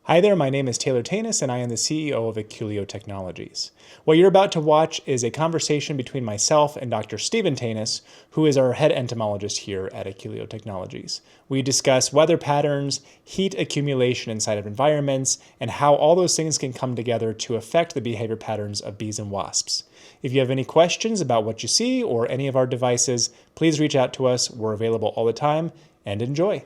Hi there, my name is Taylor Thoenes, and I am the CEO of Aculeo Technologies. What you're about to watch is a conversation between myself and Dr. Stephen Thoenes, who is our head entomologist here at Aculeo Technologies. We discuss weather patterns, heat accumulation inside of environments, and how all those things can come together to affect the behavior patterns of bees and wasps. If you have any questions about what you see or any of our devices, please reach out to us. We're available all the time, and enjoy.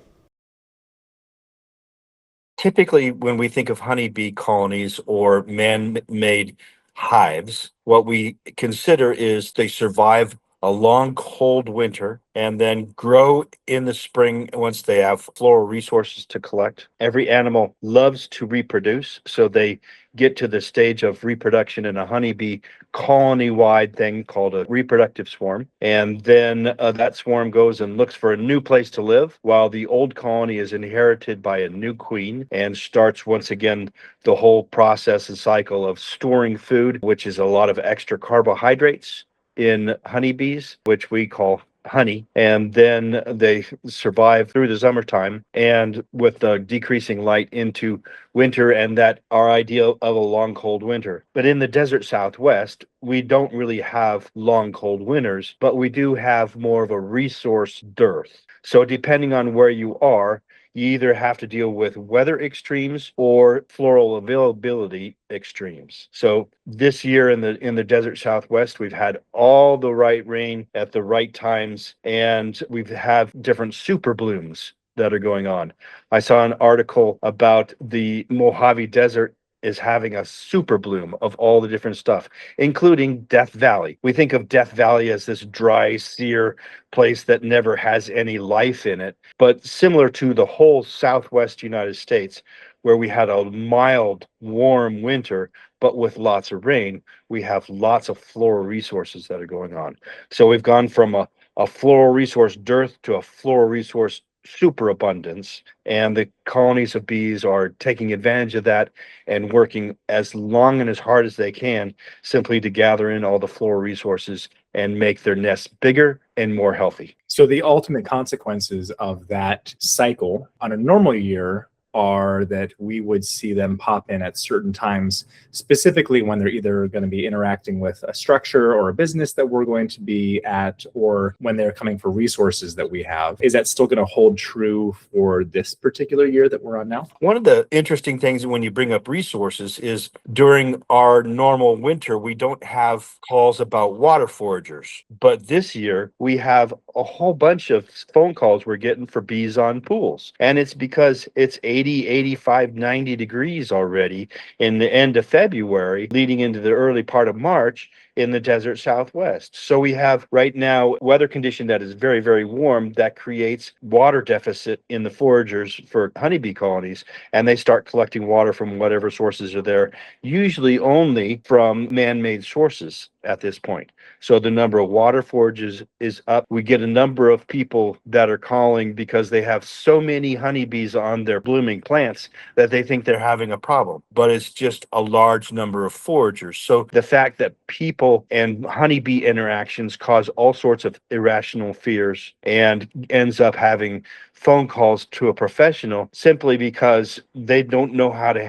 Typically, when we think of honeybee colonies or man-made hives, what we consider is they survive a long, cold winter and then grow in the spring once they have floral resources to collect. Every animal loves to reproduce, so they get to the stage of reproduction in a honeybee colony-wide thing called a reproductive swarm. And then that swarm goes and looks for a new place to live, while the old colony is inherited by a new queen and starts once again the whole process and cycle of storing food, which is a lot of extra carbohydrates in honeybees, which we call honey, and then they survive through the summertime and with the decreasing light into winter, and that our ideal of a long cold winter. But in the desert Southwest, we don't really have long cold winters, but we do have more of a resource dearth. So depending on where you are, you either have to deal with weather extremes or floral availability extremes. So this year in the desert Southwest, we've had all the right rain at the right times, and we've had different super blooms that are going on. I saw an article about the Mojave Desert is having a super bloom of all the different stuff, including Death Valley. We think of Death Valley as this dry, sere place that never has any life in it, but similar to the whole Southwest United States, where we had a mild, warm winter, but with lots of rain, we have lots of floral resources that are going on. So we've gone from a floral resource dearth to a floral resource superabundance, and the colonies of bees are taking advantage of that and working as long and as hard as they can simply to gather in all the floral resources and make their nests bigger and more healthy. So the ultimate consequences of that cycle on a normal year are that we would see them pop in at certain times, specifically when they're either going to be interacting with a structure or a business that we're going to be at, or when they're coming for resources that we have. Is that still going to hold true for this particular year that we're on now? One of the interesting things when you bring up resources is during our normal winter, we don't have calls about water foragers. But this year, we have a whole bunch of phone calls we're getting for bees on pools. And it's because it's 80, 85, 90 degrees already in the end of February, leading into the early part of March in the desert Southwest. So we have right now weather condition that is very, very warm that creates water deficit in the foragers for honeybee colonies, and they start collecting water from whatever sources are there, usually only from man-made sources at this point. So the number of water forages is up. We get a number of people that are calling because they have so many honeybees on their blooming plants that they think they're having a problem, but it's just a large number of foragers. So the fact that people and honeybee interactions cause all sorts of irrational fears and ends up having phone calls to a professional simply because they don't know how to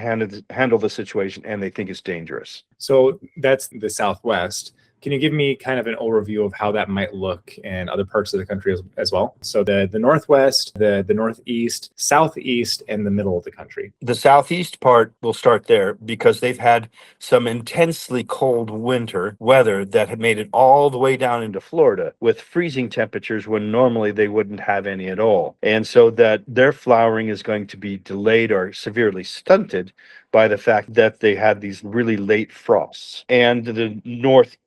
handle the situation and they think it's dangerous. So that's the Southwest. Can you give me kind of an overview of how that might look in other parts of the country as well? So the Northwest, the Northeast, Southeast, and the middle of the country. The Southeast part will start there because they've had some intensely cold winter weather that had made it all the way down into Florida with freezing temperatures when normally they wouldn't have any at all. And so that their flowering is going to be delayed or severely stunted by the fact that they had these really late frosts. And the northeast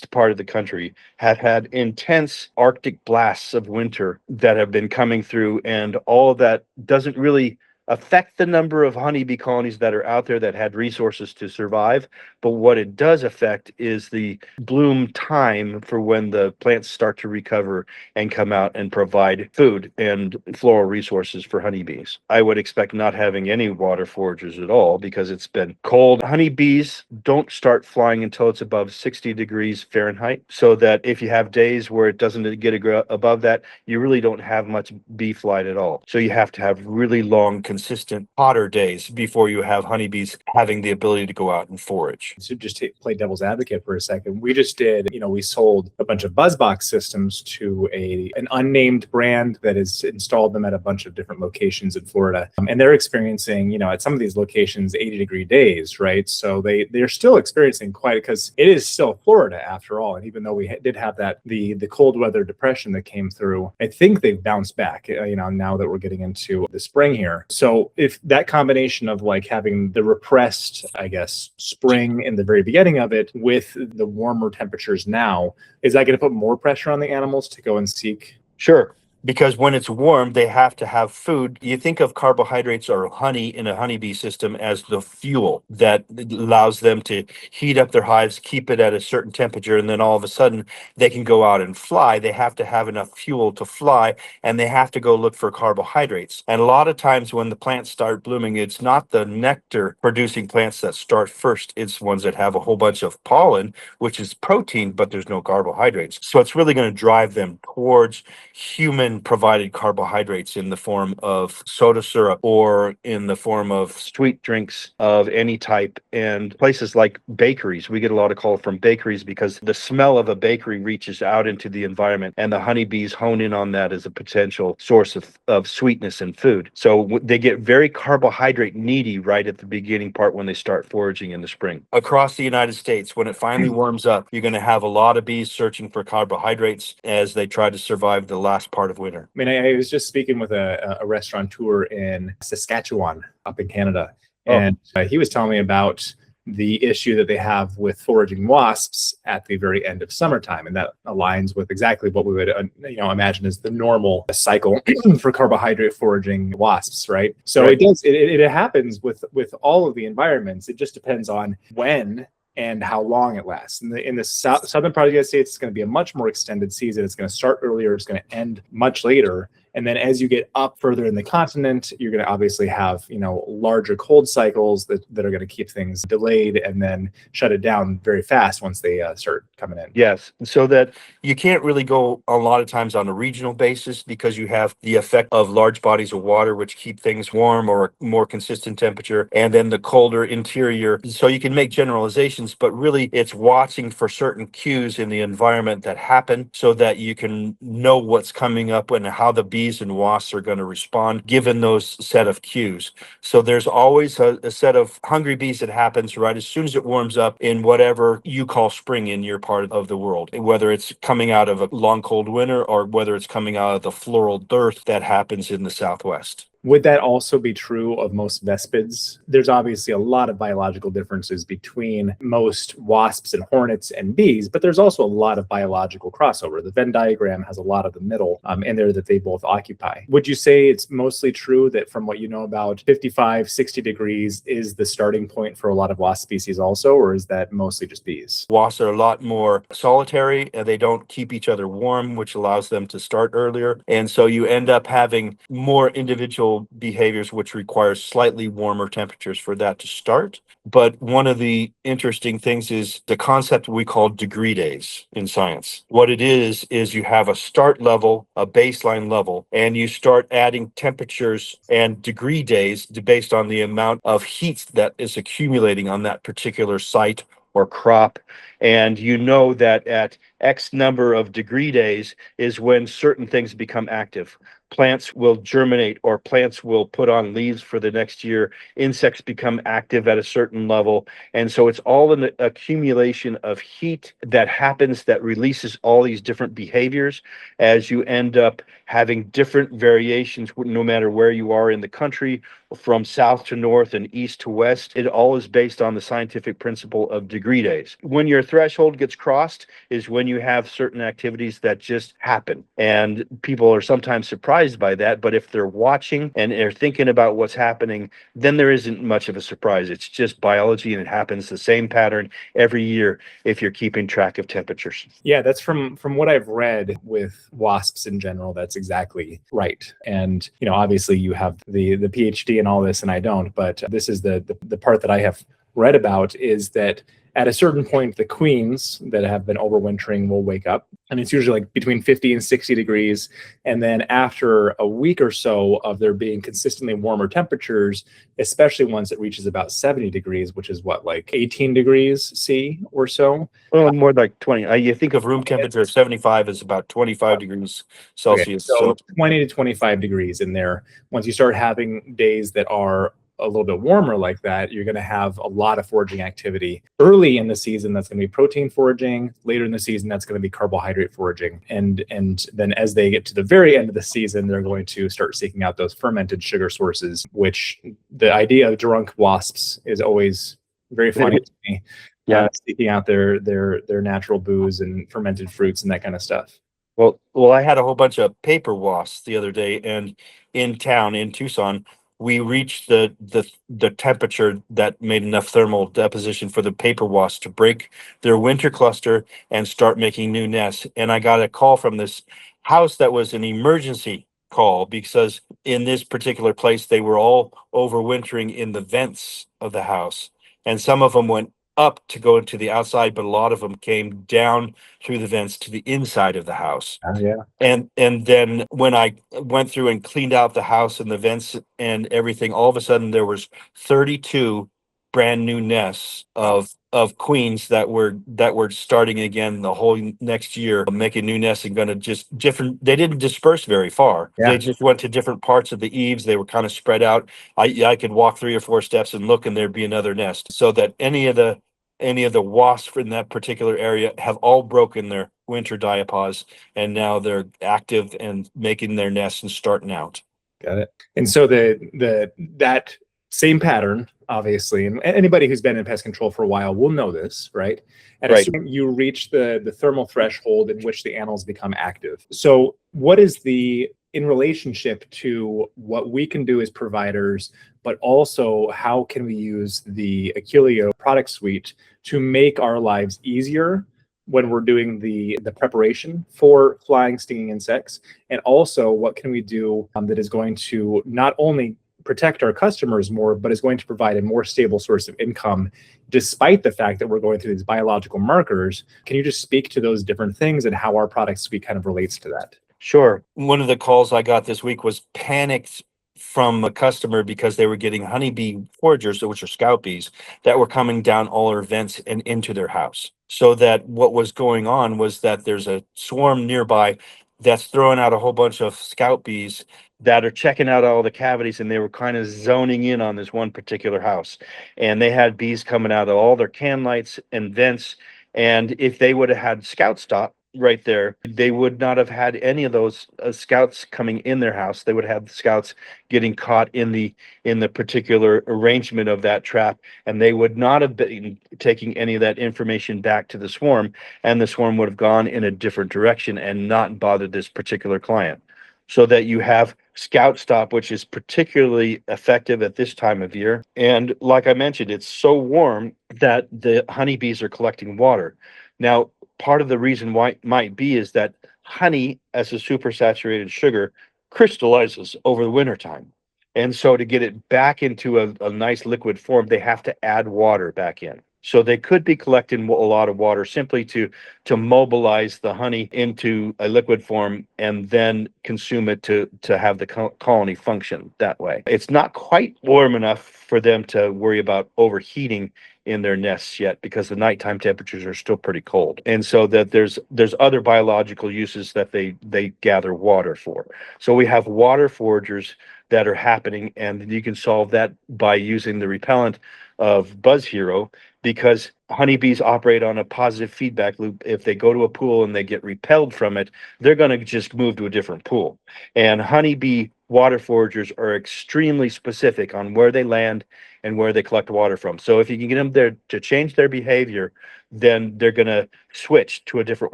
part of the country had intense Arctic blasts of winter that have been coming through, and all of that doesn't really affect the number of honeybee colonies that are out there that had resources to survive. But what it does affect is the bloom time for when the plants start to recover and come out and provide food and floral resources for honeybees. I would expect not having any water foragers at all because it's been cold. Honeybees don't start flying until it's above 60 degrees Fahrenheit, so that if you have days where it doesn't get above that, you really don't have much bee flight at all. So you have to have really long consistent hotter days before you have honeybees having the ability to go out and forage. So just to play devil's advocate for a second, we just did, we sold a bunch of BuzzBox systems to an unnamed brand that has installed them at a bunch of different locations in Florida. And they're experiencing, at some of these locations, 80-degree days, right? So they're still experiencing quite, because it is still Florida after all. And even though we did have the cold weather depression that came through, I think they've bounced back, now that we're getting into the spring here. So if that combination of like having the repressed, I guess, spring in the very beginning of it with the warmer temperatures now, is that going to put more pressure on the animals to go and seek? Sure. Because when it's warm, they have to have food. You think of carbohydrates or honey in a honeybee system as the fuel that allows them to heat up their hives, keep it at a certain temperature, and then all of a sudden they can go out and fly. They have to have enough fuel to fly, and they have to go look for carbohydrates. And a lot of times when the plants start blooming, it's not the nectar producing plants that start first. It's ones that have a whole bunch of pollen, which is protein, but there's no carbohydrates. So it's really going to drive them towards human provided carbohydrates in the form of soda syrup or in the form of sweet drinks of any type. And places like bakeries, we get a lot of call from bakeries because the smell of a bakery reaches out into the environment, and the honeybees hone in on that as a potential source of sweetness and food. So they get very carbohydrate needy right at the beginning part when they start foraging in the spring. Across the United States, when it finally warms up, you're going to have a lot of bees searching for carbohydrates as they try to survive the last part of winter. I mean, I was just speaking with a restaurateur in Saskatchewan up in Canada, and he was telling me about the issue that they have with foraging wasps at the very end of summertime. And that aligns with exactly what we would imagine as the normal cycle for carbohydrate foraging wasps, right? So right. It happens with all of the environments. It just depends on when and how long it lasts. In the southern part of the United States, it's going to be a much more extended season. It's going to start earlier. It's going to end much later. And then as you get up further in the continent, you're going to obviously have, larger cold cycles that are going to keep things delayed and then shut it down very fast once they start coming in. Yes. So that you can't really go a lot of times on a regional basis because you have the effect of large bodies of water, which keep things warm or more consistent temperature, and then the colder interior. So you can make generalizations, but really it's watching for certain cues in the environment that happen so that you can know what's coming up and how the bees and wasps are going to respond given those set of cues. So there's always a set of hungry bees that happens right as soon as it warms up in whatever you call spring in your part of the world, whether it's coming out of a long cold winter or whether it's coming out of the floral dearth that happens in the Southwest. Would that also be true of most vespids? There's obviously a lot of biological differences between most wasps and hornets and bees, but there's also a lot of biological crossover. The Venn diagram has a lot of the middle in there that they both occupy. Would you say it's mostly true that from what you know about 55, 60 degrees is the starting point for a lot of wasp species also, or is that mostly just bees? Wasps are a lot more solitary and they don't keep each other warm, which allows them to start earlier. And so you end up having more individual behaviors which requires slightly warmer temperatures for that to start. But one of the interesting things is the concept we call degree days in science. What it is you have a start level, a baseline level, and you start adding temperatures and degree days based on the amount of heat that is accumulating on that particular site or crop. And you know that at X number of degree days is when certain things become active. Plants will germinate or plants will put on leaves for the next year. Insects become active at a certain level. And so it's all an accumulation of heat that happens that releases all these different behaviors as you end up having different variations no matter where you are in the country, from south to north and east to west. It all is based on the scientific principle of degree days. When your threshold gets crossed is when you have certain activities that just happen. And people are sometimes surprised by that, but if they're watching and they're thinking about what's happening, then there isn't much of a surprise. It's just biology and it happens the same pattern every year if you're keeping track of temperatures. Yeah, that's from what I've read with wasps in general. That's exactly right. And, obviously you have the PhD and all this, and I don't, but this is the part that I have read about is that at a certain point, the queens that have been overwintering will wake up and it's usually like between 50 and 60 degrees. And then after a week or so of there being consistently warmer temperatures, especially once it reaches about 70 degrees, which is what, like 18 degrees C or so. Well, more like 20. You think of room temperature of 75 is about 25 degrees Okay, Celsius. so So 20 to 25 degrees in there. Once you start having days that are a little bit warmer like that, you're going to have a lot of foraging activity. Early in the season, that's going to be protein foraging. Later in the season, that's going to be carbohydrate foraging. And then as they get to the very end of the season, they're going to start seeking out those fermented sugar sources, which the idea of drunk wasps is always very funny to me. yeah. Seeking out their natural booze and fermented fruits and that kind of stuff. Well, I had a whole bunch of paper wasps the other day, and in town in Tucson, we reached the temperature that made enough thermal deposition for the paper wasps to break their winter cluster and start making new nests. And I got a call from this house that was an emergency call because in this particular place they were all overwintering in the vents of the house, and some of them went up to go into the outside, but a lot of them came down through the vents to the inside of the house. Yeah. And then when I went through and cleaned out the house and the vents and everything, all of a sudden there was 32 brand new nests of queens that were starting again the whole next year, making new nests and going to just different. They didn't disperse very far. Yeah. They just went to different parts of the eaves. They were kind of spread out. I could walk 3 or 4 steps and look, and there'd be another nest. So that any of the wasps in that particular area have all broken their winter diapause, and now they're active and making their nests and starting out. Got it. And so that same pattern, obviously, and anybody who's been in pest control for a while will know this, right? At a certain, you reach the thermal threshold in which the animals become active. So what is in relationship to what we can do as providers, but also how can we use the Aculeo product suite to make our lives easier when we're doing the preparation for flying, stinging insects? And also, what can we do that is going to not only protect our customers more, but is going to provide a more stable source of income, despite the fact that we're going through these biological markers? Can you just speak to those different things and how our product suite kind of relates to that? Sure. One of the calls I got this week was panicked from a customer because they were getting honeybee foragers, which are scout bees, that were coming down all our vents and into their house. So that what was going on was that there's a swarm nearby that's throwing out a whole bunch of scout bees that are checking out all the cavities, and they were kind of zoning in on this one particular house. And they had bees coming out of all their can lights and vents. And if they would have had scout stop right there, they would not have had any of those scouts coming in their house. They would have the scouts getting caught in the particular arrangement of that trap, and they would not have been taking any of that information back to the swarm, and the swarm would have gone in a different direction and not bothered this particular client. So that you have scout stop, which is particularly effective at this time of year. And like I mentioned, it's so warm that the honeybees are collecting water. Now, part of the reason why it might be is that honey, as a supersaturated sugar, crystallizes over the wintertime. And so to get it back into a nice liquid form, they have to add water back in. So they could be collecting a lot of water simply to mobilize the honey into a liquid form and then consume it to have the colony function that way. It's not quite warm enough for them to worry about overheating in their nests yet, because the nighttime temperatures are still pretty cold. And so that there's other biological uses that they gather water for. So we have water foragers that are happening, and you can solve that by using the repellent of Buzz Hero, because honeybees operate on a positive feedback loop. If they go to a pool and they get repelled from it, they're going to just move to a different pool. And honeybee water foragers are extremely specific on where they land and where they collect water from. So if you can get them there to change their behavior, then they're going to switch to a different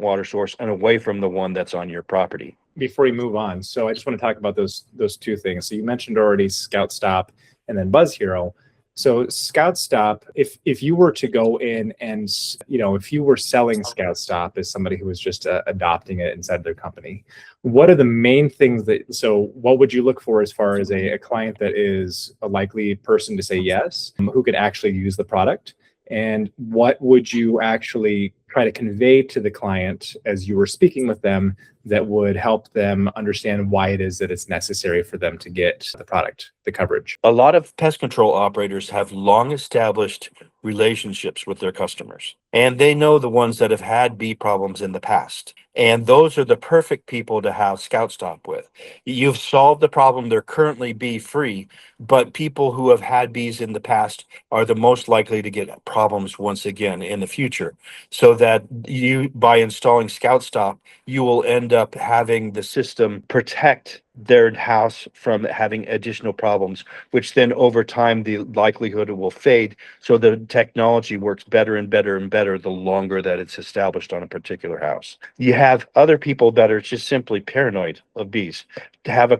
water source and away from the one that's on your property. Before we move on, so I just want to talk about those two things. So you mentioned already Scout Stop and then Buzz Hero. So Scout Stop, if you were to go in and, if you were selling Scout Stop as somebody who was just adopting it inside their company, what are the main things so what would you look for as far as a client that is a likely person to say yes, who could actually use the product? And what would you actually try to convey to the client as you were speaking with them that would help them understand why it is that it's necessary for them to get the product, the coverage? A lot of pest control operators have long established relationships with their customers, and they know the ones that have had bee problems in the past. And those are the perfect people to have Scout Stop with. You've solved the problem, they're currently bee free, but people who have had bees in the past are the most likely to get problems once again in the future. So that you, by installing Scout Stop, you will end up having the system protect their house from having additional problems, which then over time the likelihood will fade. So the technology works better and better and better the longer that it's established on a particular house. You have other people that are just simply paranoid of bees. To have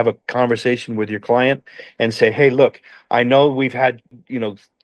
a conversation with your client and say, hey, look, I know we've had,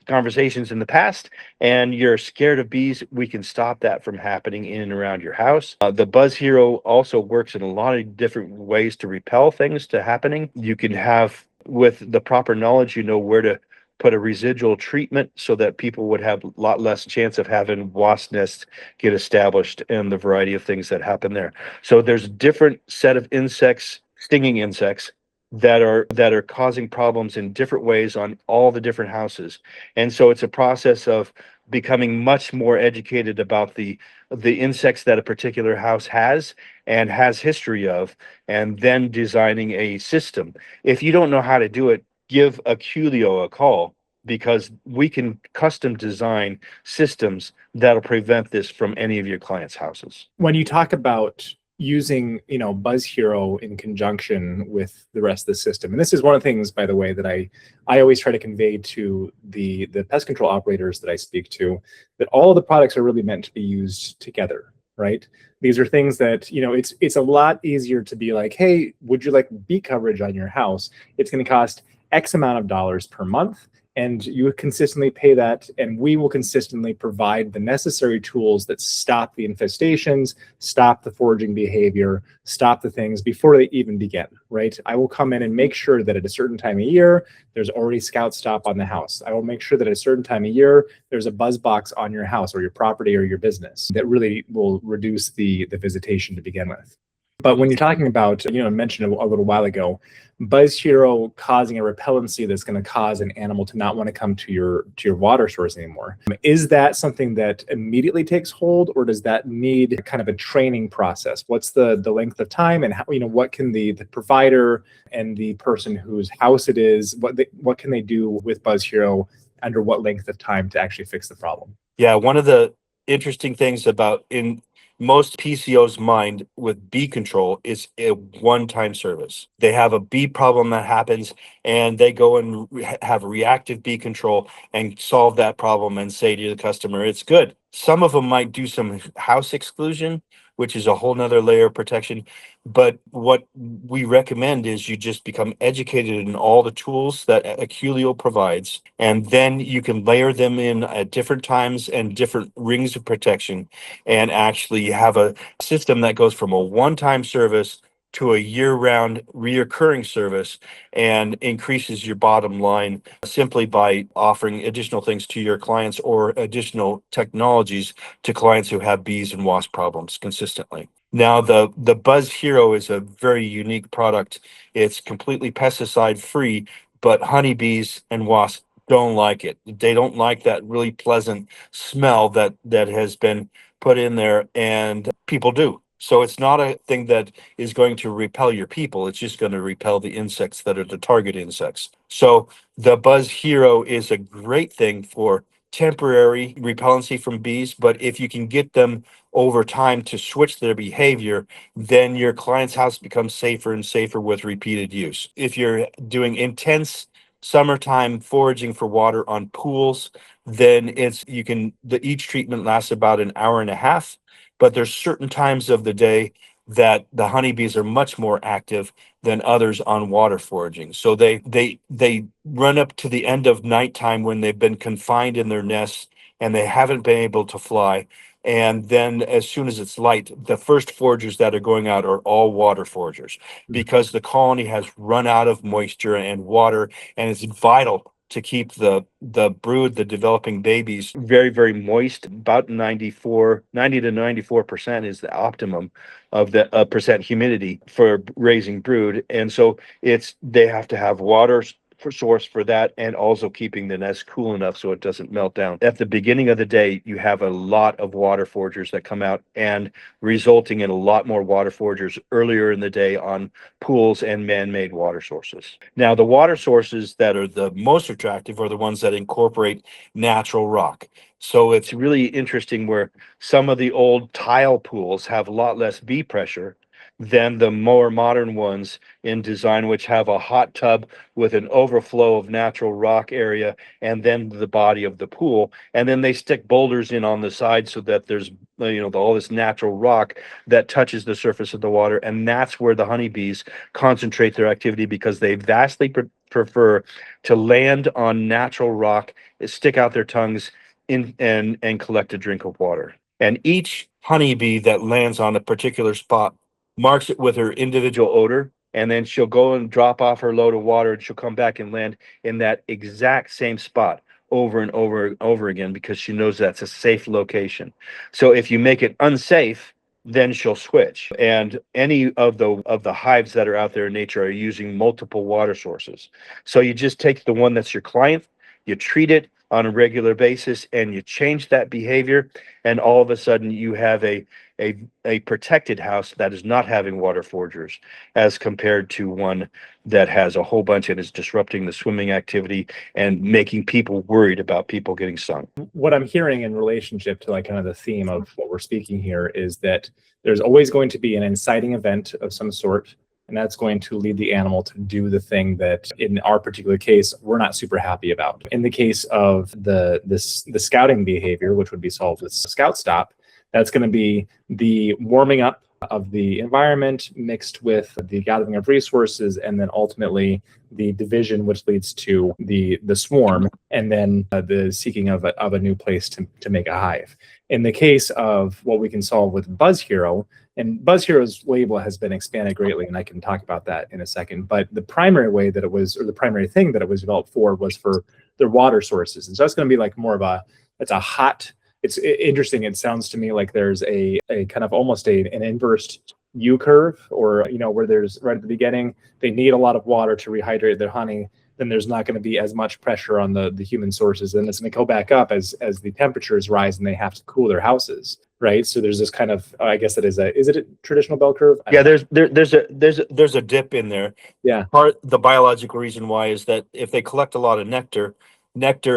conversations in the past and you're scared of bees. We can stop that from happening in and around your house. The Buzz Hero also works in a lot of different ways to repel things to happening. You can have, with the proper knowledge, where to put a residual treatment so that people would have a lot less chance of having wasp nests get established and the variety of things that happen there. So there's a different set of insects, stinging insects, that are causing problems in different ways on all the different houses. And so it's a process of becoming much more educated about the insects that a particular house has and has history of, and then designing a system. If you don't know how to do it, give Aculeo a call, because we can custom design systems that'll prevent this from any of your clients' houses. When you talk about using, Buzz Hero in conjunction with the rest of the system, and this is one of the things, by the way, that I always try to convey to the pest control operators that I speak to, that all of the products are really meant to be used together, right? These are things that, it's a lot easier to be like, hey, would you like bee coverage on your house? It's going to cost X amount of dollars per month, and you would consistently pay that, and we will consistently provide the necessary tools that stop the infestations, stop the foraging behavior, stop the things before they even begin, right? I will come in and make sure that at a certain time of year, there's already Scout Stop on the house. I will make sure that at a certain time of year, there's a buzz box on your house or your property or your business that really will reduce the visitation to begin with. But when you're talking about, I mentioned a little while ago, Buzz Hero causing a repellency that's going to cause an animal to not want to come to your water source anymore. Is that something that immediately takes hold, or does that need kind of a training process? What's the length of time, and how, what can the provider and the person whose house it is, what can they do with Buzz Hero under what length of time to actually fix the problem? Yeah, one of the interesting things about in most PCO's mind with bee control is a one-time service. They have a bee problem that happens and they go and have reactive bee control and solve that problem and say to the customer, it's good. Some of them might do some house exclusion, which is a whole nother layer of protection. But what we recommend is you just become educated in all the tools that Aculeo provides, and then you can layer them in at different times and different rings of protection, and actually have a system that goes from a one-time service to a year-round reoccurring service, and increases your bottom line simply by offering additional things to your clients or additional technologies to clients who have bees and wasp problems consistently. Now, the Buzz Hero is a very unique product. It's completely pesticide free, but honeybees and wasps don't like it. They don't like that really pleasant smell that has been put in there, and people do. So it's not a thing that is going to repel your people. It's just going to repel the insects that are the target insects. So the Buzz Hero is a great thing for temporary repellency from bees, but if you can get them over time to switch their behavior, then your client's house becomes safer and safer with repeated use. If you're doing intense summertime foraging for water on pools, then each treatment lasts about an hour and a half, but there's certain times of the day that the honeybees are much more active than others on water foraging. So they run up to the end of nighttime when they've been confined in their nests and they haven't been able to fly. And then as soon as it's light, the first foragers that are going out are all water foragers, because the colony has run out of moisture and water, and it's vital to keep the brood, the developing babies, very, very moist. About 90 to 94% is the optimum of the percent humidity for raising brood. And so they have to have water for source for that, and also keeping the nest cool enough so it doesn't melt down. At the beginning of the day, you have a lot of water foragers that come out, and resulting in a lot more water foragers earlier in the day on pools and man-made water sources. Now, the water sources that are the most attractive are the ones that incorporate natural rock. So it's really interesting where some of the old tile pools have a lot less bee pressure than the more modern ones in design, which have a hot tub with an overflow of natural rock area and then the body of the pool. And then they stick boulders in on the side so that there's all this natural rock that touches the surface of the water. And that's where the honeybees concentrate their activity, because they vastly prefer to land on natural rock, stick out their tongues in and collect a drink of water. And each honeybee that lands on a particular spot marks it with her individual odor, and then she'll go and drop off her load of water, and she'll come back and land in that exact same spot over and over and over again, because she knows that's a safe location. So if you make it unsafe, then she'll switch. And any of the hives that are out there in nature are using multiple water sources. So you just take the one that's your client, you treat it on a regular basis, and you change that behavior, and all of a sudden you have a protected house that is not having water foragers, as compared to one that has a whole bunch and is disrupting the swimming activity and making people worried about people getting stung. What I'm hearing in relationship to like kind of the theme of what we're speaking here is that there's always going to be an inciting event of some sort, and that's going to lead the animal to do the thing that in our particular case we're not super happy about. In the case of the scouting behavior, which would be solved with scout stop, that's going to be the warming up of the environment mixed with the gathering of resources, and then ultimately the division, which leads to the swarm, and then the seeking of a new place to make a hive. In the case of what we can solve with Buzz Hero, and Buzz Hero's label has been expanded greatly, and I can talk about that in a second, but the primary way that it was, or the primary thing that it was developed for, was for their water sources. And so it's going to be like more of it's interesting. It sounds to me like there's a kind of almost an inverse U curve, or where there's right at the beginning they need a lot of water to rehydrate their honey. Then there's not going to be as much pressure on the human sources, and it's going to go back up as the temperatures rise and they have to cool their houses, right? So there's this kind of I guess is it a traditional bell curve? Yeah, there's a dip in there. Yeah. The biological reason why is that if they collect a lot of nectar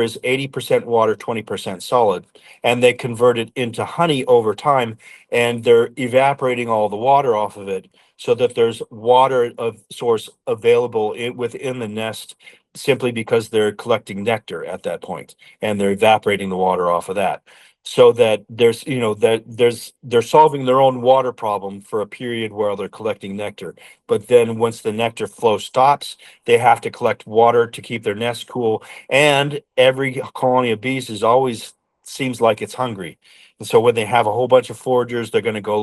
is 80% water, 20% solid, and they convert it into honey over time, and they're evaporating all the water off of it so that there's water of source available within the nest, simply because they're collecting nectar at that point and they're evaporating the water off of that. So that they're solving their own water problem for a period while they're collecting nectar. But then once the nectar flow stops, they have to collect water to keep their nest cool. And every colony of bees always seems like it's hungry. And so when they have a whole bunch of foragers, they're going to go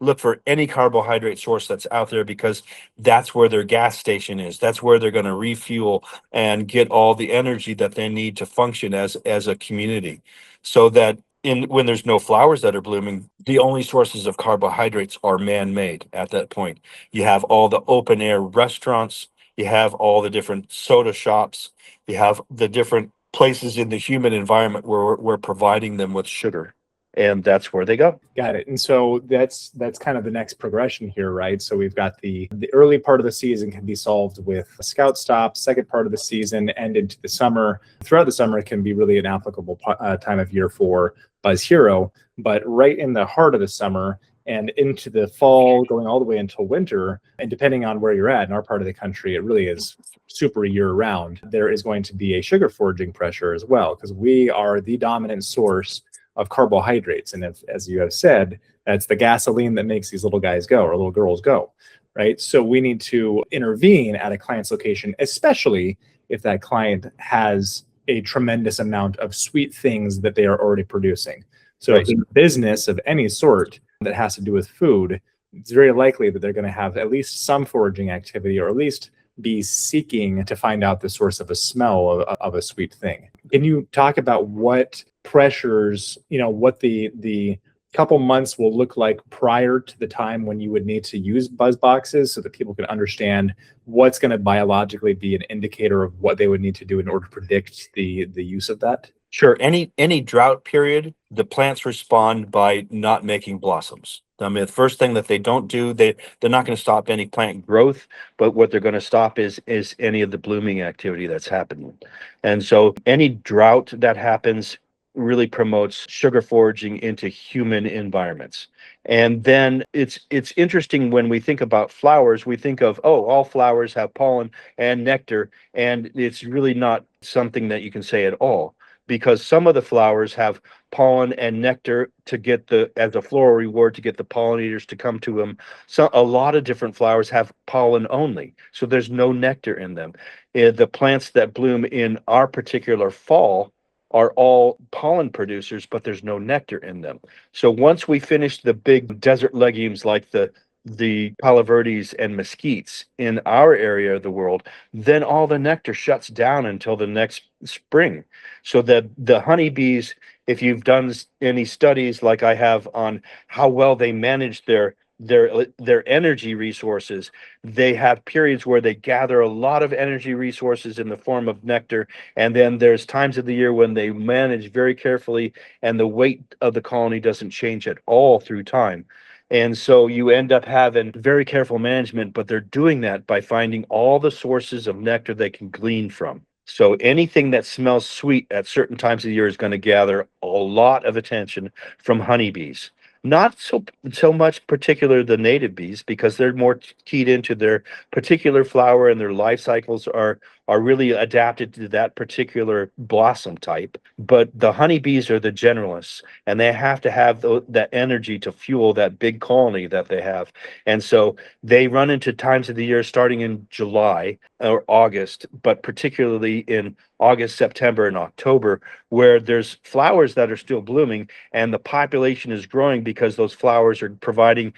look for any carbohydrate source that's out there, because that's where their gas station is. That's where they're going to refuel and get all the energy that they need to function as a community. So that when there's no flowers that are blooming, the only sources of carbohydrates are man-made at that point. You have all the open air restaurants, you have all the different soda shops, you have the different places in the human environment where we're providing them with sugar. And that's where they go. Got it. And so that's kind of the next progression here, right? So we've got the early part of the season can be solved with a scout stop. Second part of the season and into the summer. Throughout the summer, it can be really an applicable time of year for Buzz Hero. But right in the heart of the summer and into the fall, going all the way until winter, and depending on where you're at in our part of the country, it really is super year round. There is going to be a sugar foraging pressure as well, because we are the dominant source of carbohydrates. And as you have said, that's the gasoline that makes these little guys go, or little girls go, right? So we need to intervene at a client's location, especially if that client has a tremendous amount of sweet things that they are already producing. So if it's a business of any sort that has to do with food, it's very likely that they're going to have at least some foraging activity, or at least bees seeking to find out the source of a smell of a sweet thing. Can you talk about what pressures, what the couple months will look like prior to the time when you would need to use buzz boxes so that people can understand what's going to biologically be an indicator of what they would need to do in order to predict the use of that? Sure. Any drought period, the plants respond by not making blossoms. I mean, the first thing that they don't do, they're not going to stop any plant growth, but what they're going to stop is any of the blooming activity that's happening. And so any drought that happens really promotes sugar foraging into human environments. And then it's interesting when we think about flowers, we think of, oh, all flowers have pollen and nectar, and it's really not something that you can say at all, because some of the flowers have pollen and nectar to get as a floral reward to get the pollinators to come to them. So a lot of different flowers have pollen only, so there's no nectar in them. The plants that bloom in our particular fall are all pollen producers, but there's no nectar in them. So once we finish the big desert legumes like the palo verdes and mesquites in our area of the world, then all the nectar shuts down until the next spring. So that the honeybees, if you've done any studies like I have on how well they manage their energy resources, they have periods where they gather a lot of energy resources in the form of nectar, and then there's times of the year when they manage very carefully and the weight of the colony doesn't change at all through time. And so you end up having very careful management, but they're doing that by finding all the sources of nectar they can glean from. So anything that smells sweet at certain times of the year is going to gather a lot of attention from honeybees. Not so much particular the native bees, because they're more keyed into their particular flower, and their life cycles are really adapted to that particular blossom type. But the honeybees are the generalists, and they have to have that energy to fuel that big colony that they have. And so they run into times of the year starting in July or August, but particularly in August, September, and October, where there's flowers that are still blooming and the population is growing because those flowers are providing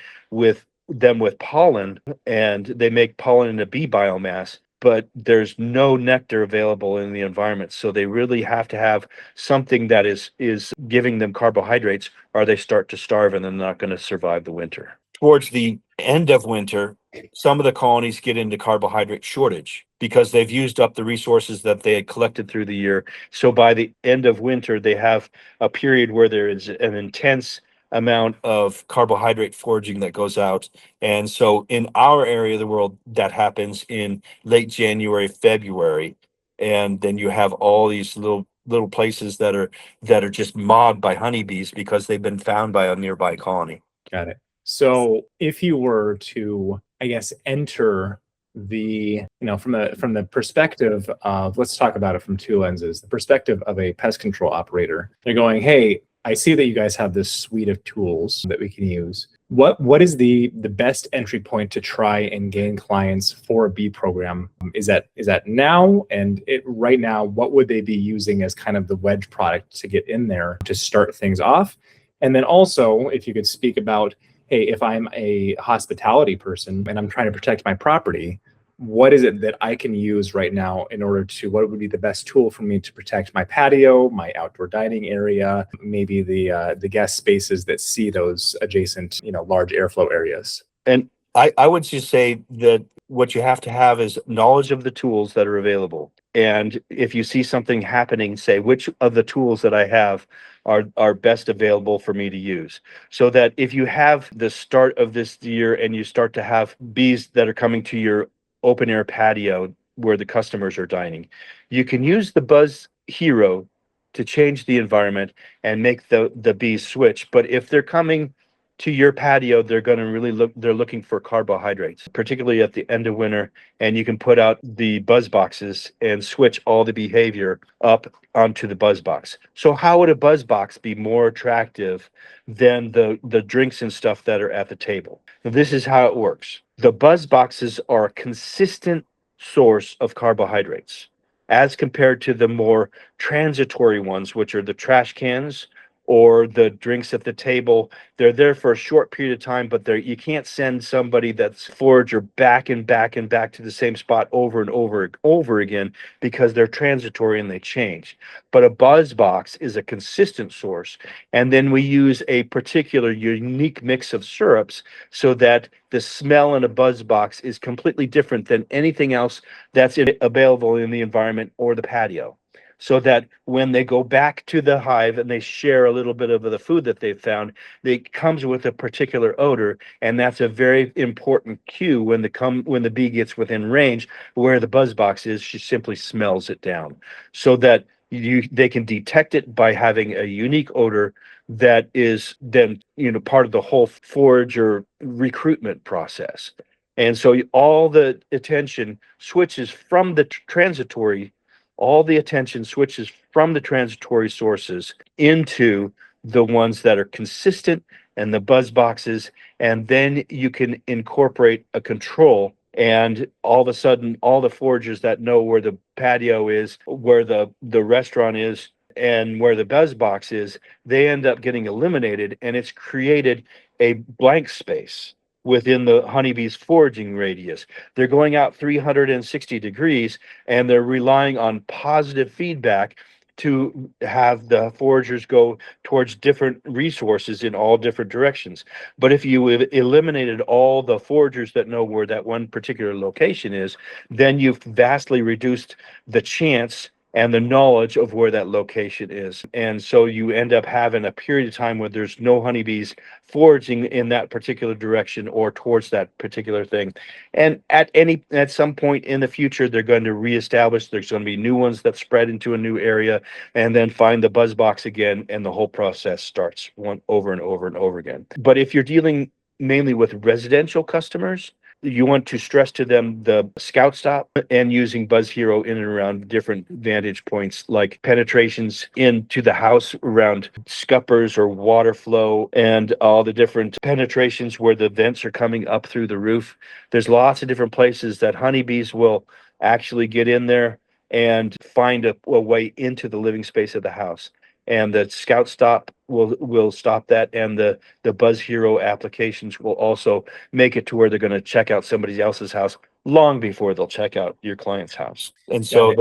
them with pollen, and they make pollen into bee biomass, but there's no nectar available in the environment. So they really have to have something that is giving them carbohydrates, or they start to starve and they're not going to survive the winter. Towards the end of winter, some of the colonies get into carbohydrate shortage because they've used up the resources that they had collected through the year. So by the end of winter, they have a period where there is an intense amount of carbohydrate foraging that goes out. And so in our area of the world, that happens in late January, February. And then you have all these little places that are just mobbed by honeybees because they've been found by a nearby colony. Got it. So if you were to, I guess, enter from the perspective of, let's talk about it from two lenses, the perspective of a pest control operator, they're going, hey, I see that you guys have this suite of tools that we can use. What is the best entry point to try and gain clients for a bee program? Is that now? And right now, what would they be using as kind of the wedge product to get in there to start things off? And then also, if you could speak about, hey, if I'm a hospitality person and I'm trying to protect my property, what is it that I can use right now what would be the best tool for me to protect my patio, my outdoor dining area, maybe the guest spaces that see those adjacent, large airflow areas? And I would just say that what you have to have is knowledge of the tools that are available. And if you see something happening, say, which of the tools that I have are best available for me to use. So that if you have the start of this year and you start to have bees that are coming to your open air patio where the customers are dining, you can use the Buzz Hero to change the environment and make the bees switch. But if they're coming to your patio, they're going to they're looking for carbohydrates, particularly at the end of winter. And you can put out the buzz boxes and switch all the behavior up onto the buzz box. So how would a buzz box be more attractive than the drinks and stuff that are at the table? Now, this is how it works. The buzz boxes are a consistent source of carbohydrates as compared to the more transitory ones, which are the trash cans or the drinks at the table. They're there for a short period of time, but you can't send somebody that's forager back and back and back to the same spot over and over again, because they're transitory and they change. But a buzz box is a consistent source. And then we use a particular unique mix of syrups so that the smell in a buzz box is completely different than anything else that's available in the environment or the patio. So that when they go back to the hive and they share a little bit of the food that they've found, it comes with a particular odor, and that's a very important cue when the bee gets within range where the buzz box is. She simply smells it down, so that they can detect it by having a unique odor that is then part of the whole forager recruitment process. And so all the attention switches from the transitory all the attention switches from the transitory sources into the ones that are consistent and the buzz boxes. And then you can incorporate a control. And all of a sudden, all the foragers that know where the patio is, where the restaurant is, and where the buzz box is, they end up getting eliminated. And it's created a blank space within the honeybee's foraging radius. They're going out 360 degrees, and they're relying on positive feedback to have the foragers go towards different resources in all different directions. But if you eliminated all the foragers that know where that one particular location is, then you've vastly reduced the chance and the knowledge of where that location is. And so you end up having a period of time where there's no honeybees foraging in that particular direction or towards that particular thing. And at some point in the future, they're going to reestablish, there's going to be new ones that spread into a new area, and then find the buzz box again, and the whole process starts over and over and over again. But if you're dealing mainly with residential customers, you want to stress to them the scout stop and using Buzz Hero in and around different vantage points, like penetrations into the house around scuppers or water flow, and all the different penetrations where the vents are coming up through the roof. There's lots of different places that honeybees will actually get in there and find a way into the living space of the house. And the scout stop will stop that, and the Buzz Hero applications will also make it to where they're going to check out somebody else's house long before they'll check out your client's house. And so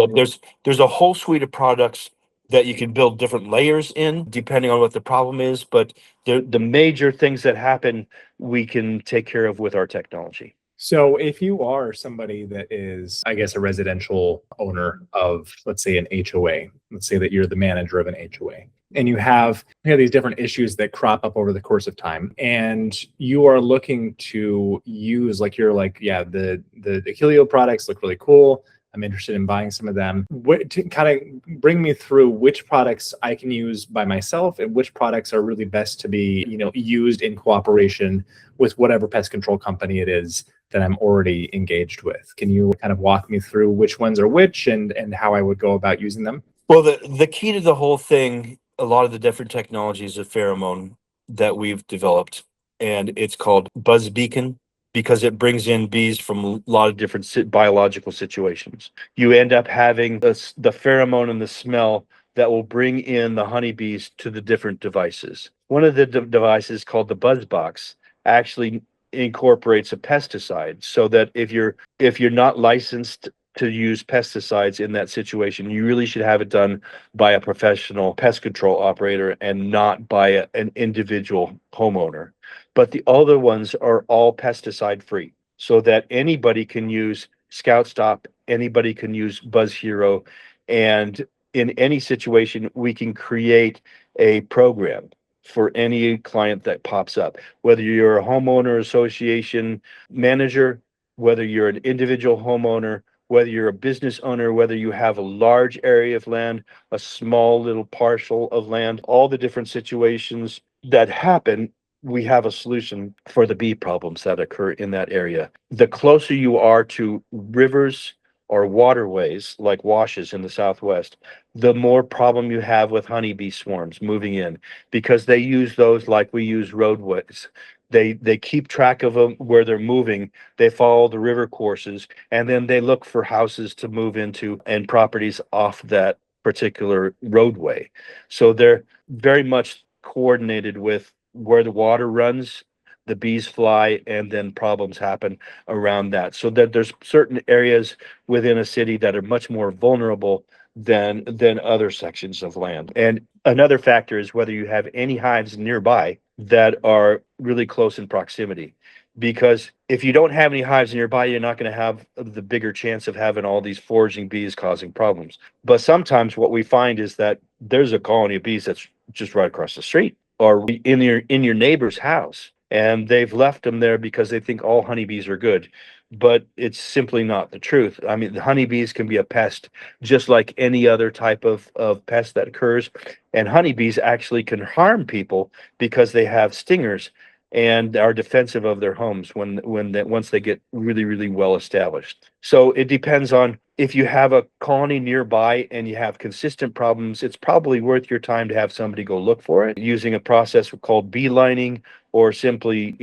there's a whole suite of products that you can build different layers in depending on what the problem is. But the major things that happen, we can take care of with our technology. So if you are somebody that is, I guess, a residential owner of, let's say, an HOA, let's say that you're the manager of an HOA, and you have these different issues that crop up over the course of time, and you are looking to use, yeah, the Aculeo products look really cool. I'm interested in buying some of them. To kind of bring me through which products I can use by myself and which products are really best to be, used in cooperation with whatever pest control company it is that I'm already engaged with. Can you kind of walk me through which ones are which and how I would go about using them? Well, the key to the whole thing, a lot of the different technologies of pheromone that we've developed, and it's called Buzz Beacon, because it brings in bees from a lot of different biological situations. You end up having the pheromone and the smell that will bring in the honeybees to the different devices. One of the devices, called the Buzz Box, actually incorporates a pesticide, so that if you're not licensed to use pesticides in that situation, you really should have it done by a professional pest control operator and not by an individual homeowner. But the other ones are all pesticide free, so that anybody can use Scout Stop, anybody can use Buzz Hero, and in any situation, we can create a program for any client that pops up, whether you're a homeowner association manager, whether you're an individual homeowner, whether you're a business owner, whether you have a large area of land, a small little parcel of land, all the different situations that happen, we have a solution for the bee problems that occur in that area. The closer you are to rivers or waterways, like washes in the Southwest, the more problem you have with honeybee swarms moving in, because they use those like we use roadways. They keep track of them where they're moving. They follow the river courses, and then they look for houses to move into and properties off that particular roadway. So they're very much coordinated with where the water runs, the bees fly, and then problems happen around that. So that there's certain areas within a city that are much more vulnerable than other sections of land. And another factor is whether you have any hives nearby that are really close in proximity. Because if you don't have any hives nearby, you're not going to have the bigger chance of having all these foraging bees causing problems. But sometimes what we find is that there's a colony of bees that's just right across the street or in your neighbor's house, and they've left them there because they think all honeybees are good. But it's simply not the truth. I mean, the honeybees can be a pest just like any other type of pest that occurs. And honeybees actually can harm people because they have stingers and are defensive of their homes once they get really, really well established. So it depends on if you have a colony nearby and you have consistent problems, it's probably worth your time to have somebody go look for it using a process called beelining, or simply,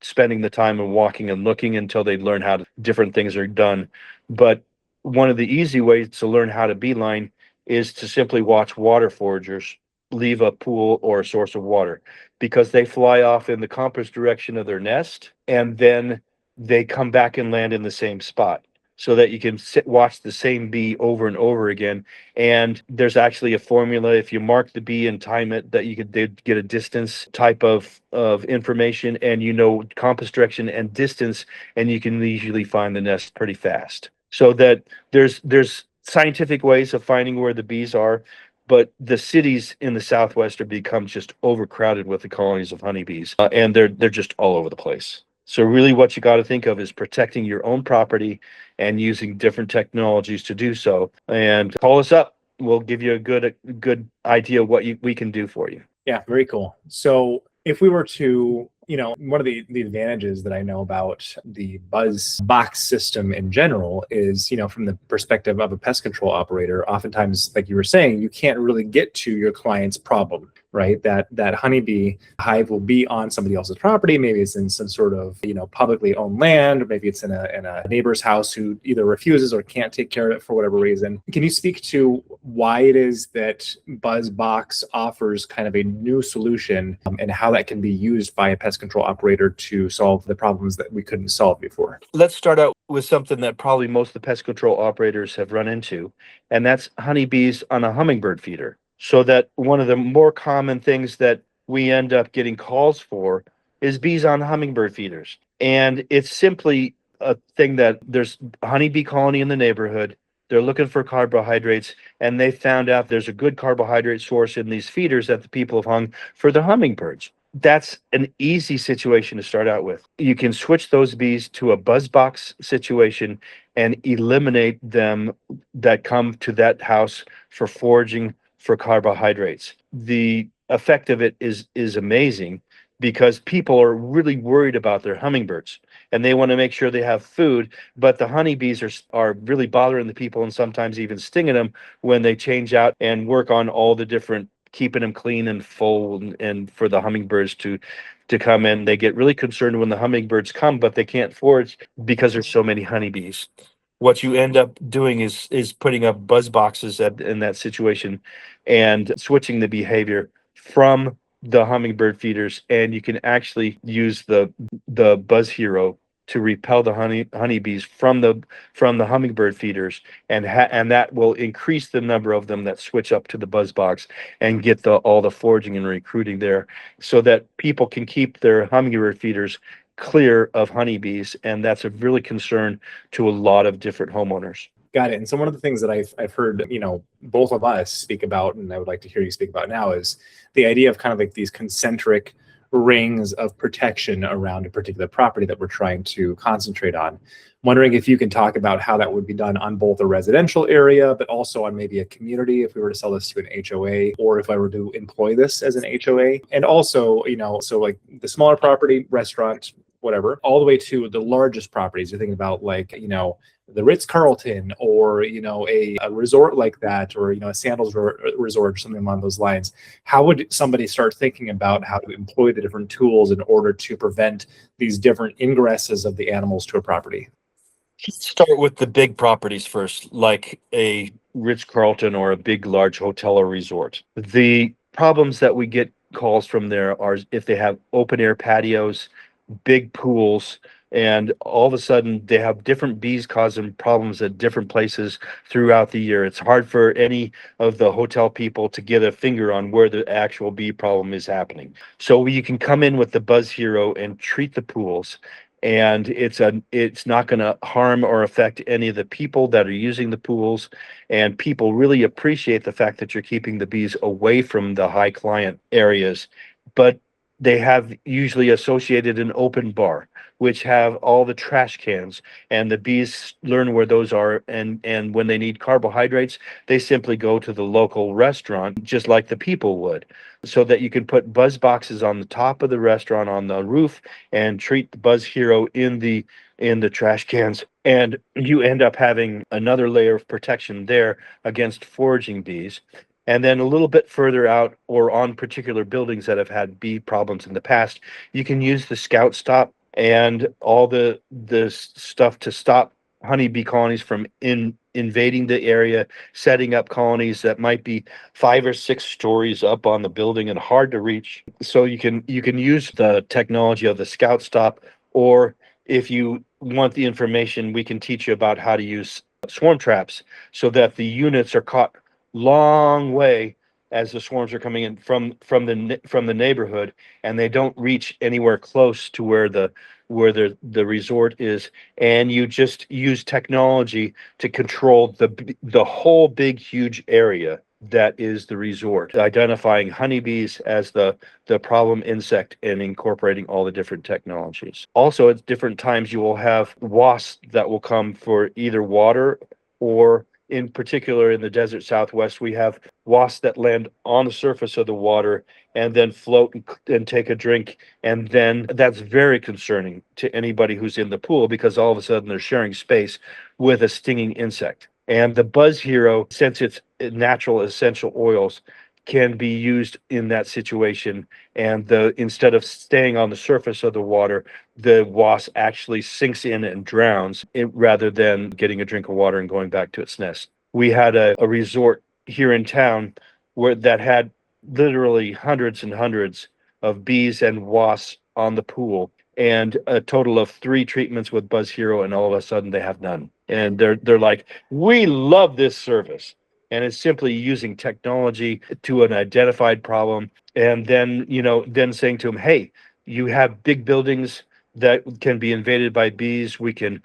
spending the time and walking and looking until they learn how different things are done. But one of the easy ways to learn how to beeline is to simply watch water foragers leave a pool or a source of water, because they fly off in the compass direction of their nest and then they come back and land in the same spot, so that you can watch the same bee over and over again. And there's actually a formula, if you mark the bee and time it, that you could get a distance type of information, and compass direction and distance, and you can usually find the nest pretty fast. So that there's scientific ways of finding where the bees are, but the cities in the Southwest have become just overcrowded with the colonies of honeybees, and they're just all over the place. So really what you got to think of is protecting your own property and using different technologies to do so. And call us up. We'll give you a good idea of what we can do for you. Yeah, very cool. So if we were to, one of the advantages that I know about the buzz box system in general is, from the perspective of a pest control operator, oftentimes, like you were saying, you can't really get to your client's problem, right? That honeybee hive will be on somebody else's property. Maybe it's in some sort of, publicly owned land, or maybe it's in a neighbor's house who either refuses or can't take care of it for whatever reason. Can you speak to why it is that BuzzBox offers kind of a new solution, and how that can be used by a pest control operator to solve the problems that we couldn't solve before? Let's start out with something that probably most of the pest control operators have run into, and that's honeybees on a hummingbird feeder. So that one of the more common things that we end up getting calls for is bees on hummingbird feeders. And it's simply a thing that there's a honeybee colony in the neighborhood. They're looking for carbohydrates, and they found out there's a good carbohydrate source in these feeders that the people have hung for the hummingbirds. That's an easy situation to start out with. You can switch those bees to a buzz box situation and eliminate them that come to that house for foraging for carbohydrates. The effect of it is amazing, because people are really worried about their hummingbirds and they want to make sure they have food, but the honeybees are really bothering the people and sometimes even stinging them when they change out and work on all the different keeping them clean and full, and for the hummingbirds to come in. They get really concerned when the hummingbirds come, but they can't forage because there's so many honeybees. What you end up doing is putting up buzz boxes in that situation and switching the behavior from the hummingbird feeders, and you can actually use the buzz hero to repel the honeybees from the hummingbird feeders, and that will increase the number of them that switch up to the buzz box and get all the foraging and recruiting there, so that people can keep their hummingbird feeders clear of honeybees. And that's a really concern to a lot of different homeowners. Got it. And so one of the things that I've heard, both of us speak about, and I would like to hear you speak about now, is the idea of kind of like these concentric rings of protection around a particular property that we're trying to concentrate on. Wondering if you can talk about how that would be done on both a residential area, but also on maybe a community, if we were to sell this to an HOA, or if I were to employ this as an HOA. And also, so like the smaller property, restaurant, whatever, all the way to the largest properties. You're thinking about like, the Ritz-Carlton, or, a resort like that, or, a sandals resort or something along those lines. How would somebody start thinking about how to employ the different tools in order to prevent these different ingresses of the animals to a property? Start with the big properties first, like a Ritz-Carlton or a big, large hotel or resort. The problems that we get calls from there are if they have open air patios, big pools, and all of a sudden they have different bees causing problems at different places throughout the year. It's hard for any of the hotel people to get a finger on where the actual bee problem is happening. So you can come in with the Buzz Hero and treat the pools, and it's not going to harm or affect any of the people that are using the pools, and people really appreciate the fact that you're keeping the bees away from the high client areas. But they have usually associated an open bar, which have all the trash cans, and the bees learn where those are. And when they need carbohydrates, they simply go to the local restaurant, just like the people would, so that you can put buzz boxes on the top of the restaurant on the roof and treat the Buzz Hero in the trash cans, and you end up having another layer of protection there against foraging bees. And then a little bit further out or on particular buildings that have had bee problems in the past, you can use the Scout Stop and all the stuff to stop honeybee colonies from invading the area, setting up colonies that might be 5 or 6 stories up on the building and hard to reach. So you can use the technology of the Scout Stop, or if you want the information, we can teach you about how to use swarm traps so that the units are caught long way as the swarms are coming in from the neighborhood, and they don't reach anywhere close to where the resort is. And you just use technology to control the whole big huge area that is the resort, identifying honeybees as the problem insect and incorporating all the different technologies. Also, at different times you will have wasps that will come for either water, or in particular in the desert Southwest, we have wasps that land on the surface of the water and then float and take a drink. And then that's very concerning to anybody who's in the pool, because all of a sudden they're sharing space with a stinging insect. And the Buzz Hero, since it's natural essential oils, can be used in that situation. And instead of staying on the surface of the water, the wasp actually sinks in and drowns rather than getting a drink of water and going back to its nest. We had a resort here in town where that had literally hundreds and hundreds of bees and wasps on the pool, and a total of 3 treatments with Buzz Hero, and all of a sudden they have none. And they're like, we love this service. And it's simply using technology to an identified problem, and then then saying to them, hey, you have big buildings that can be invaded by bees. We can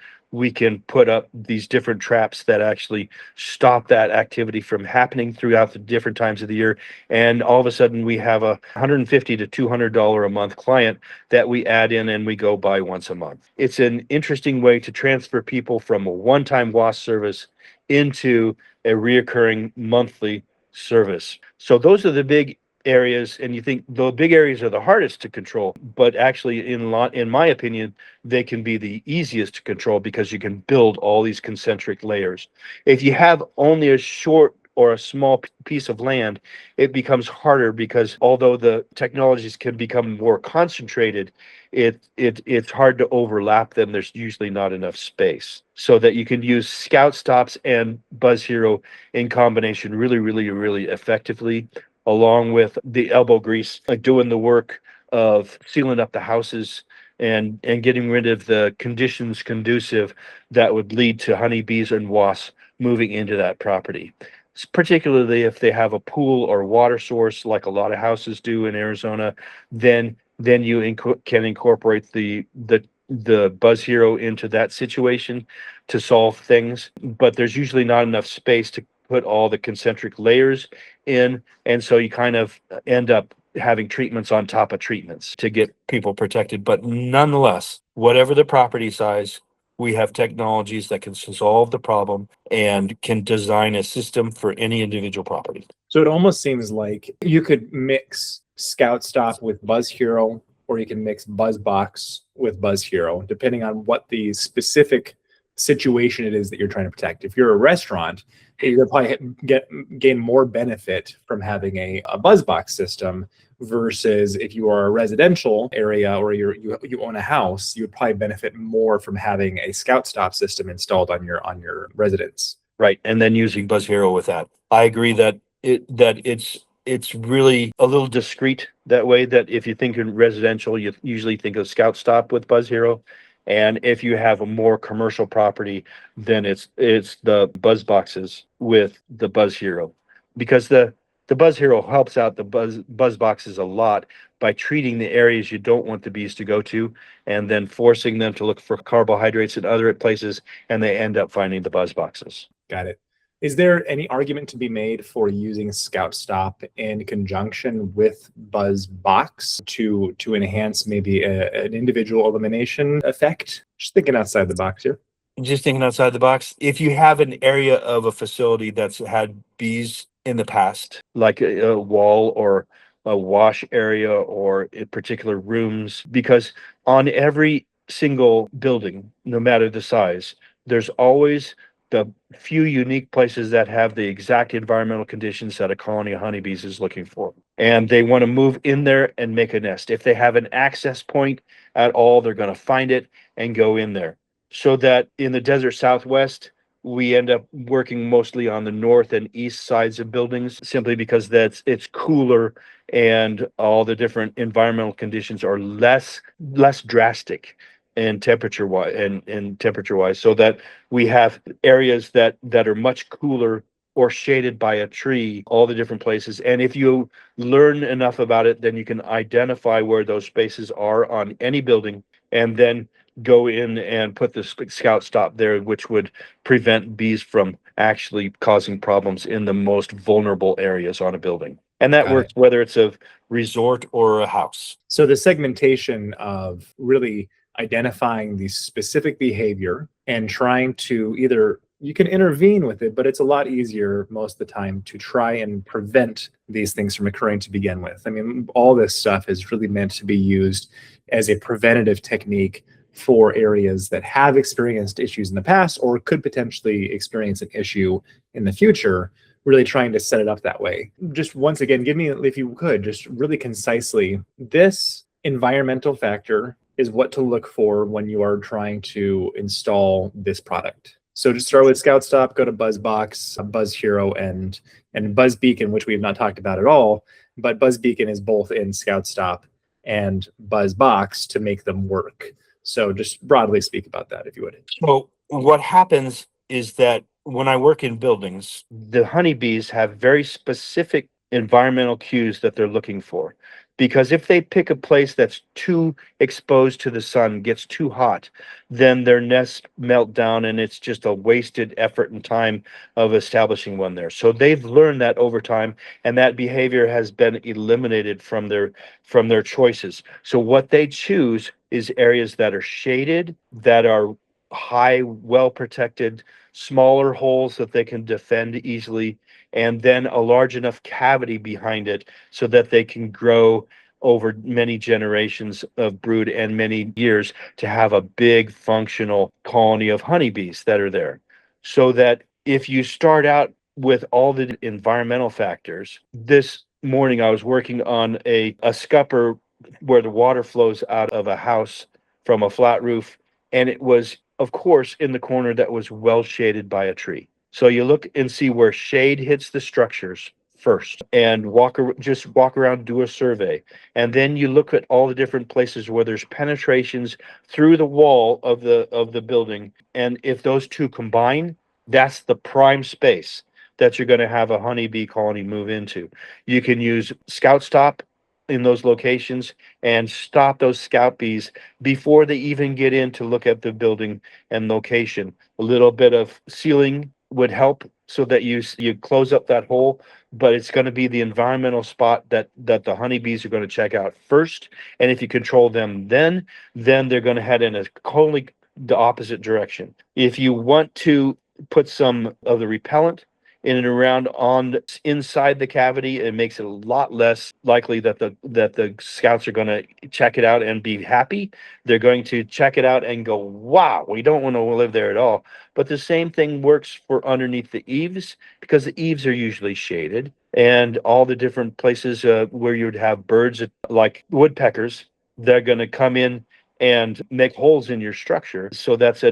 put up these different traps that actually stop that activity from happening throughout the different times of the year. And all of a sudden we have a $150 to $200 a month client that we add in and we go by once a month. It's an interesting way to transfer people from a one-time wasp service into a reoccurring monthly service. So those are the big areas, and you think the big areas are the hardest to control, but actually in my opinion, they can be the easiest to control because you can build all these concentric layers. If you have only a short or a small piece of land, it becomes harder, because although the technologies can become more concentrated, it's hard to overlap them. There's usually not enough space, so that you can use Scout Stops and Buzz Hero in combination really, really, really effectively, along with the elbow grease, doing the work of sealing up the houses and getting rid of the conditions conducive that would lead to honeybees and wasps moving into that property. Particularly if they have a pool or water source, like a lot of houses do in Arizona, then you can incorporate the Buzz Hero into that situation to solve things. But there's usually not enough space to put all the concentric layers in, and so you kind of end up having treatments on top of treatments to get people protected. But nonetheless, whatever the property size, we have technologies that can solve the problem and can design a system for any individual property. So it almost seems like you could mix Scout Stop with Buzz Hero, or you can mix Buzz Box with Buzz Hero, depending on what the specific situation it is that you're trying to protect. If you're a restaurant, you're probably gain more benefit from having a Buzz Box system, versus if you are a residential area or you own a house, you would probably benefit more from having a Scout Stop system installed on your residence. Right, and then using Buzz Hero with that. I agree that it's it's really a little discreet that way, that if you think in residential, you usually think of Scout Stop with Buzz Hero. And if you have a more commercial property, then it's the buzz boxes with the Buzz Hero. Because the Buzz Hero helps out the buzz boxes a lot by treating the areas you don't want the bees to go to, and then forcing them to look for carbohydrates in other places, and they end up finding the buzz boxes. Got it. Is there any argument to be made for using Scout Stop in conjunction with Buzz Box to enhance maybe an individual elimination effect? Just thinking outside the box here. Just thinking outside the box, if you have an area of a facility that's had bees in the past, like a wall or a wash area or in particular rooms, because on every single building, no matter the size, there's always the few unique places that have the exact environmental conditions that a colony of honeybees is looking for. And they want to move in there and make a nest. If they have an access point at all, they're going to find it and go in there. So that in the desert Southwest, we end up working mostly on the north and east sides of buildings, simply because it's cooler and all the different environmental conditions are less drastic in temperature wise, so that we have areas that are much cooler or shaded by a tree, all the different places. And if you learn enough about it, then you can identify where those spaces are on any building, and then go in and put the Scout Stop there, which would prevent bees from actually causing problems in the most vulnerable areas on a building. And that Got works it. whether it's a resort or a house. So the segmentation of really identifying the specific behavior and trying to either you can intervene with it, but it's a lot easier most of the time to try and prevent these things from occurring to begin with. I mean, all this stuff is really meant to be used as a preventative technique for areas that have experienced issues in the past or could potentially experience an issue in the future, really trying to set it up that way. Just once again, give me, if you could, just really concisely, this environmental factor is what to look for when you are trying to install this product. So just start with Scout Stop, go to BuzzBox, Buzz Hero, and Buzz Beacon, which we have not talked about at all. But Buzz Beacon is both in Scout Stop and BuzzBox to make them work. So just broadly speak about that, if you would. So what happens is that when I work in buildings, the honeybees have very specific environmental cues that they're looking for. Because if they pick a place that's too exposed to the sun, gets too hot, then their nests melt down and it's just a wasted effort and time of establishing one there. So they've learned that over time, and that behavior has been eliminated from their choices. So what they choose is areas that are shaded, that are high, well protected, smaller holes that they can defend easily, and then a large enough cavity behind it so that they can grow over many generations of brood and many years to have a big functional colony of honeybees that are there. So that if you start out with all the environmental factors, this morning I was working on a scupper where the water flows out of a house from a flat roof, and it was, of course, in the corner that was well shaded by a tree. So you look and see where shade hits the structures first, and just walk around, do a survey, and then you look at all the different places where there's penetrations through the wall of the building, and if those two combine, that's the prime space that you're going to have a honeybee colony move into. You can use Scout Stop in those locations and stop those scout bees before they even get in to look at the building and location. A little bit of sealing would help so that you close up that hole, but it's going to be the environmental spot that the honeybees are going to check out first. And if you control them, then they're going to head in a totally the opposite direction. If you want to put some of the repellent in and around on inside the cavity, it makes it a lot less likely that the scouts are going to check it out and be happy. They're going to check it out and go, wow, we don't want to live there at all. But the same thing works for underneath the eaves, because the eaves are usually shaded, and all the different places where you would have birds like woodpeckers, they're going to come in and make holes in your structure. So that's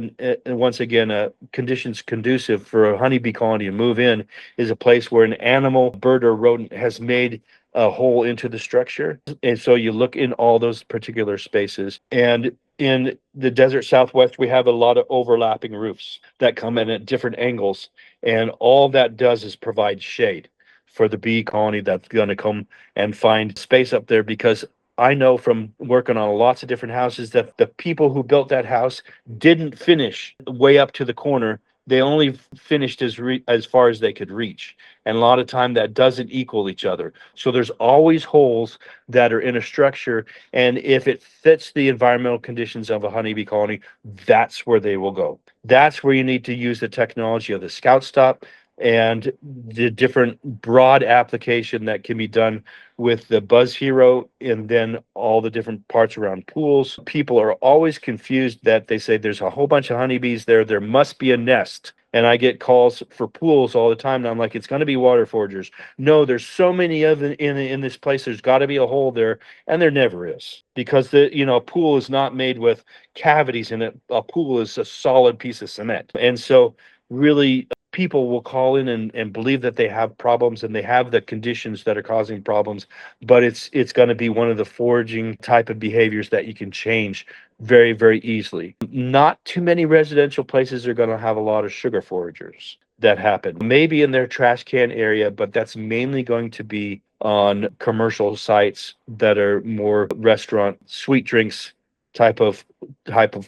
once again, conditions conducive for a honeybee colony to move in is a place where an animal, bird or rodent has made a hole into the structure. And so you look in all those particular spaces. And in the desert Southwest, we have a lot of overlapping roofs that come in at different angles. And all that does is provide shade for the bee colony that's going to come and find space up there. Because I know from working on lots of different houses that the people who built that house didn't finish way up to the corner. They only finished as far as they could reach. And a lot of time that doesn't equal each other. So there's always holes that are in a structure. And if it fits the environmental conditions of a honeybee colony, that's where they will go. That's where you need to use the technology of the scout stop and the different broad application that can be done with the Buzz Hero, and then all the different parts around pools. People are always confused that they say there's a whole bunch of honeybees there. There must be a nest. And I get calls for pools all the time. And I'm like, it's going to be water foragers. No, there's so many of them in this place. There's got to be a hole there. And there never is, because a pool is not made with cavities in it. A pool is a solid piece of cement. And so really, people will call in and believe that they have problems and they have the conditions that are causing problems, but it's going to be one of the foraging type of behaviors that you can change very, very easily. Not too many residential places are going to have a lot of sugar foragers that happen. Maybe in their trash can area, but that's mainly going to be on commercial sites that are more restaurant, sweet drinks type of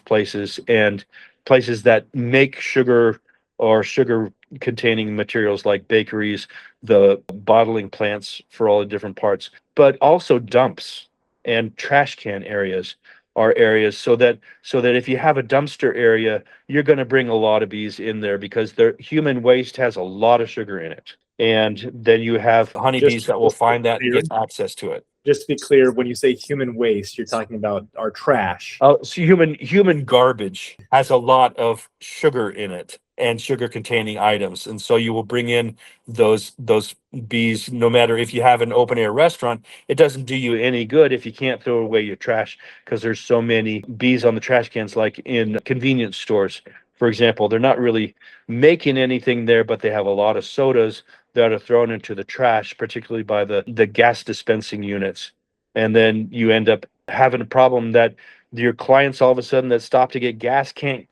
places, and places that make sugar or sugar containing materials like bakeries, the bottling plants for all the different parts, but also dumps and trash can areas are areas so that if you have a dumpster area, you're going to bring a lot of bees in there, because their human waste has a lot of sugar in it. And then you have honeybees that will find that and get access to it. Just to be clear, when you say human waste, you're talking about our trash. So human garbage has a lot of sugar in it and sugar containing items. And so you will bring in those bees. No matter if you have an open air restaurant, it doesn't do you any good if you can't throw away your trash, because there's so many bees on the trash cans. Like in convenience stores, for example, they're not really making anything there, but they have a lot of sodas that are thrown into the trash, particularly by the gas dispensing units. And then you end up having a problem that your clients all of a sudden that stop to get gas can't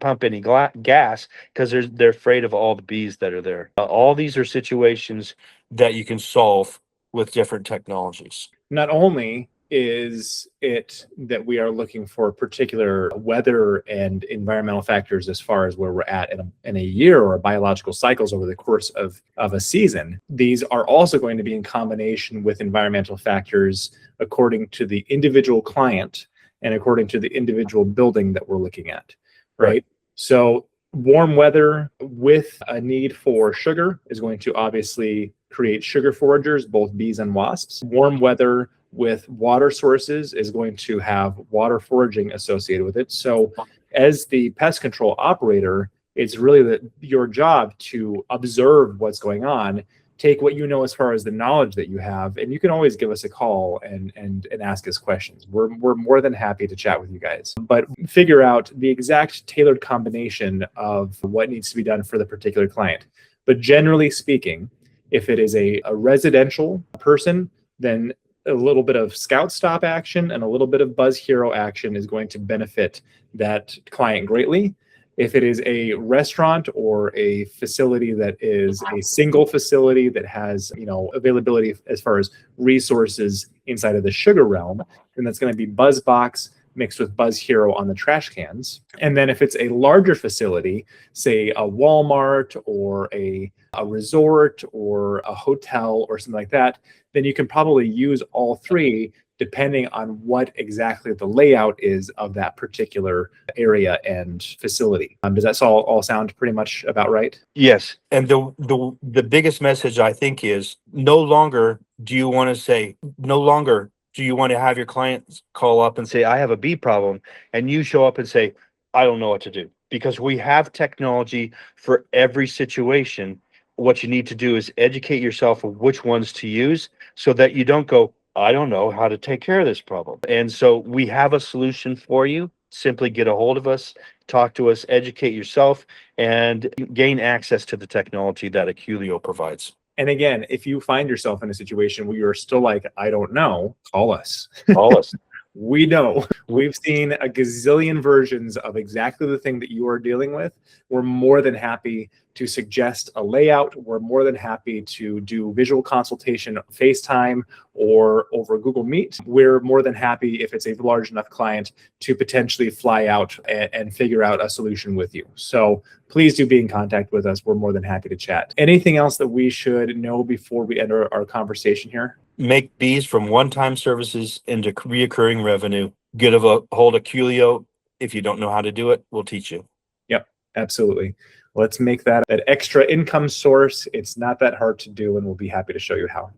pump any gas, because they're afraid of all the bees that are there. All these are situations that you can solve with different technologies. Not only is it that we are looking for particular weather and environmental factors as far as where we're at in a year or biological cycles over the course of a season, these are also going to be in combination with environmental factors according to the individual client and according to the individual building that we're looking at, right? So warm weather with a need for sugar is going to obviously create sugar foragers, both bees and wasps. Warm weather with water sources is going to have water foraging associated with it. So as the pest control operator, it's really your job to observe what's going on, take what you know as far as the knowledge that you have, and you can always give us a call and ask us questions. We're more than happy to chat with you guys, but figure out the exact tailored combination of what needs to be done for the particular client. But generally speaking, if it is a residential person, then a little bit of scout stop action and a little bit of Buzz Hero action is going to benefit that client greatly. If it is a restaurant or a facility that is a single facility that has, availability as far as resources inside of the sugar realm, then that's going to be Buzz Box mixed with Buzz Hero on the trash cans. And then if it's a larger facility, say a Walmart or a resort or a hotel or something like that, then you can probably use all three depending on what exactly the layout is of that particular area and facility. Does that all sound pretty much about right? Yes. And the biggest message, I think, is no longer do you want to have your clients call up and say, I have a bee problem, and you show up and say, I don't know what to do. Because we have technology for every situation. What you need to do is educate yourself of which ones to use so that you don't go, I don't know how to take care of this problem. And so we have a solution for you. Simply get a hold of us, talk to us, educate yourself, and gain access to the technology that Aculeo provides. And again, if you find yourself in a situation where you're still like, I don't know, call us. Call us. We know. We've seen a gazillion versions of exactly the thing that you are dealing with. We're more than happy to suggest a layout. We're more than happy to do visual consultation, FaceTime, or over Google Meet. We're more than happy, if it's a large enough client, to potentially fly out and figure out a solution with you. So please do be in contact with us. We're more than happy to chat. Anything else that we should know before we enter our conversation here? Make bees from one-time services into reoccurring revenue. Get a hold of Aculeo. If you don't know how to do it, we'll teach you. Yep, absolutely. Let's make that extra income source. It's not that hard to do, and we'll be happy to show you how.